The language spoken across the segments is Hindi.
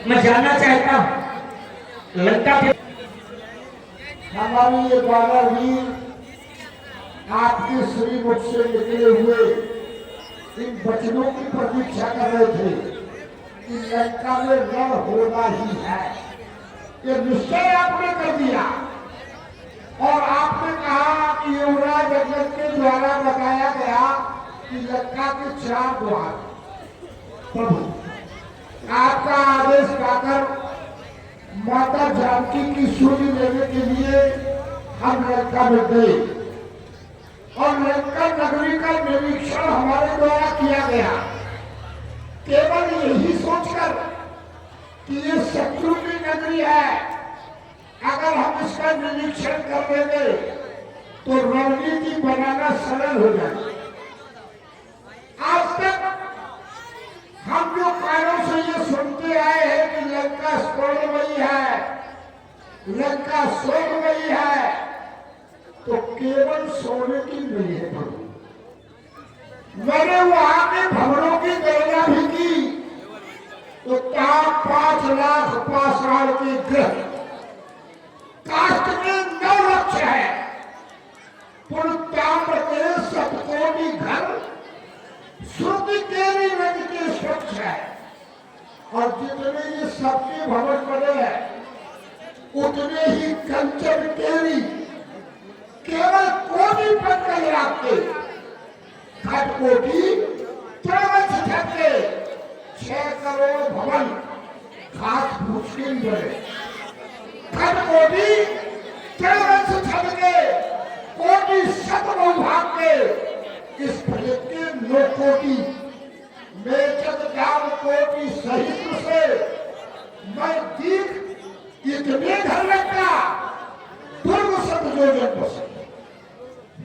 मैं जानना चाहता हूँ लंका के हमारी ये बानर वीर आपके श्रीमुख से निकले हुए इन वचनों की प्रतीक्षा कर रहे थे कि लंका में रण होना ही है। ये निश्चय आपने कर दिया और आपने कहा कि युवराज अकबर के द्वारा बताया गया कि लंका के 4 द्वार। प्रभु आपका आदेश पाकर माता जानकी की सूली लेने के लिए हम लंका में गए और लंका नगरी का निरीक्षण हमारे द्वारा किया गया, केवल यही सोचकर कि ये शत्रु की नगरी है, अगर हम इसका निरीक्षण कर लेंगे तो रणनीति बनाना सरल हो जाए। आज तक हम जो कानों से ये सुनते आए हैं कि लंका स्वर्णमयी है, लंका स्वर्गमयी है, तो केवल सोने की नहीं है प्रभु। मैंने वहां के भवनों की गणना भी की तो 5 लाख पाषाण के ग्रह, काष्ठ के 9 लक्ष है, ताम्र के 7 कोटि घर, श्रुति केरी नदी के स्वच्छ है और जितने ये सबके भवन बने हैं उतने ही कंचन केरी केवल कोटि पंकज आपके खट कोटि त्रवंश के 6 करोड़ भवन घास फूस के बने, खट कोटि त्रवंश के कोटि शतभाग के इस फलक के 9 कोटि मेचक जाम कोटि सहित से मैं दीख इतने घर लगता दुर्ग सत जो जन्म से।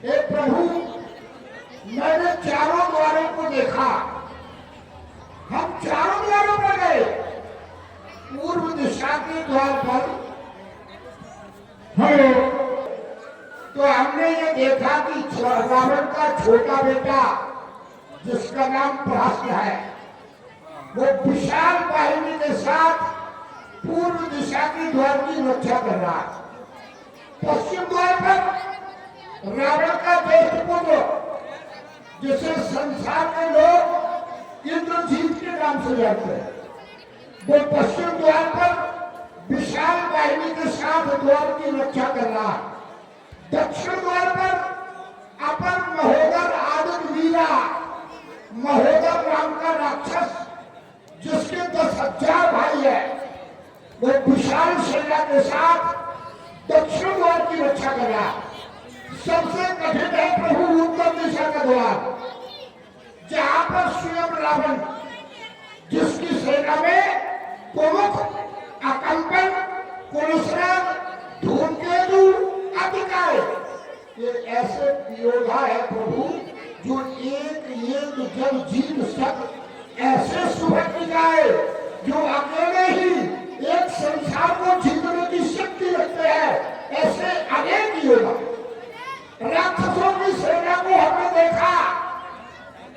हे प्रभु मैंने 4 द्वारों को देखा, हम 4 द्वारों पर गए। पूर्व दिशा के द्वार पर तो हमने ये देखा कि रावण का छोटा बेटा जिसका नाम प्रहस्त है वो विशाल बाहिनी के साथ पूर्व दिशा की द्वार की रक्षा कर रहा है। पश्चिम द्वार पर रावण का ज्येष्ठ पुत्र जिसे संसार के लोग इंद्रजीत के नाम से जानते हैं, वो पश्चिम द्वार पर विशाल बाहिनी के साथ द्वार की रक्षा कर रहा है। दक्षिण द्वार पर अपर महोदर आदित्य वीरा महोदर नाम का राक्षस जिसके 10,000 भाई है, वो विशाल सेना के साथ दक्षिण द्वार की रक्षा कर रहा है। सबसे कठिन है प्रभु उत्तर दिशा का द्वार, जहां पर स्वयं रावण जिसकी सेना में प्रमुख अकंपन, कुलसराग, धूमकेतु, अधिकार, ये ऐसे योद्धा है प्रभु जो एक जब जीत सक, ऐसे सुभद्रिकाए जो अकेले ही एक संसार को जीतने की शक्ति रखते हैं, ऐसे अनेक योद्धा। राक्षसों की सेना को हमने देखा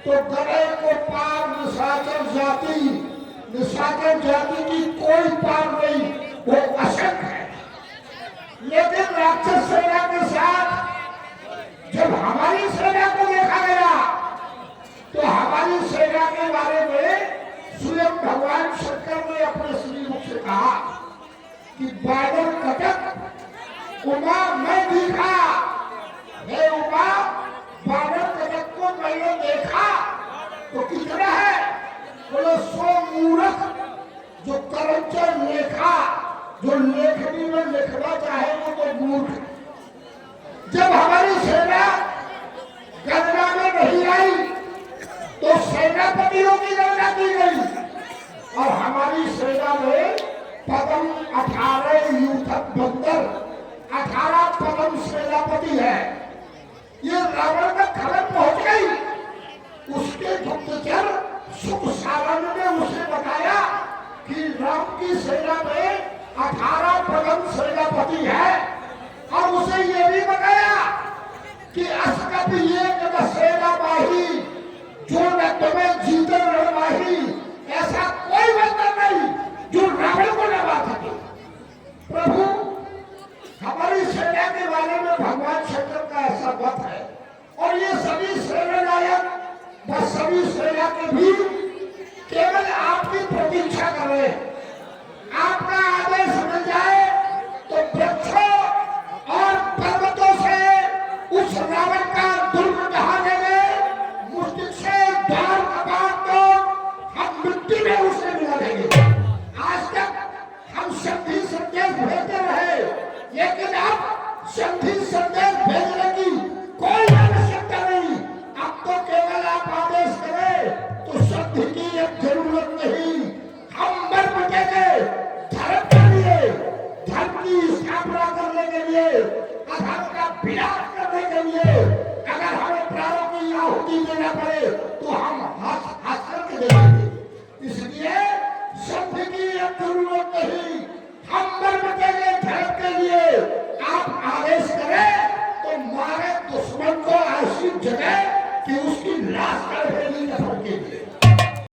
तो गले को पार निशाचर जाति की कोई पार नहीं, वो असंख्य है। लेकिन राक्षस सेना के साथ जब हमारी सेना को देखा गया तो हमारी सेना के बारे में स्वयं भगवान शंकर ने अपने श्री मुख से कहा कि बादल कटक उमा मैं दिखा। हे उमा, बादल कटक को मैंने देखा तो कितना है? बोले 100 मूर्ख जो करमचर लेखा, जो लेखनी में लिखना चाहे वो तो मूर्ख। जब हमारी सेना गणना में नहीं आई तो सेनापतियों की गणना की गई और हमारी सेना में पदम 18 यूथक बंदर 18 पदम सेनापति है। ये रावण में खबर पहुंच गई। उसके गुप्तचर सुख सारण ने उसे बताया कि राम की सेना में 18 पदम सेनापति है और उसे ये भी बताया कि अस्कप ये सेना बाही जो न तुम्हें जीतन रही, ऐसा जरूरत नहीं। हम मर मिटेंगे धर्म के लिए, धर्म की स्थापना करने के लिए, अधर्म का विनाश करने के लिए। अगर हमें प्राणों की आहुति देना पड़े तो हम हंस करके देंगे। इसलिए शब्द की अब जरूरत नहीं, हम मर मिटेंगे धर्म के लिए। आप आदेश करें तो मारे दुश्मन को ऐसी जगह कि उसकी लाश कर फेंकी नफरत के लिए।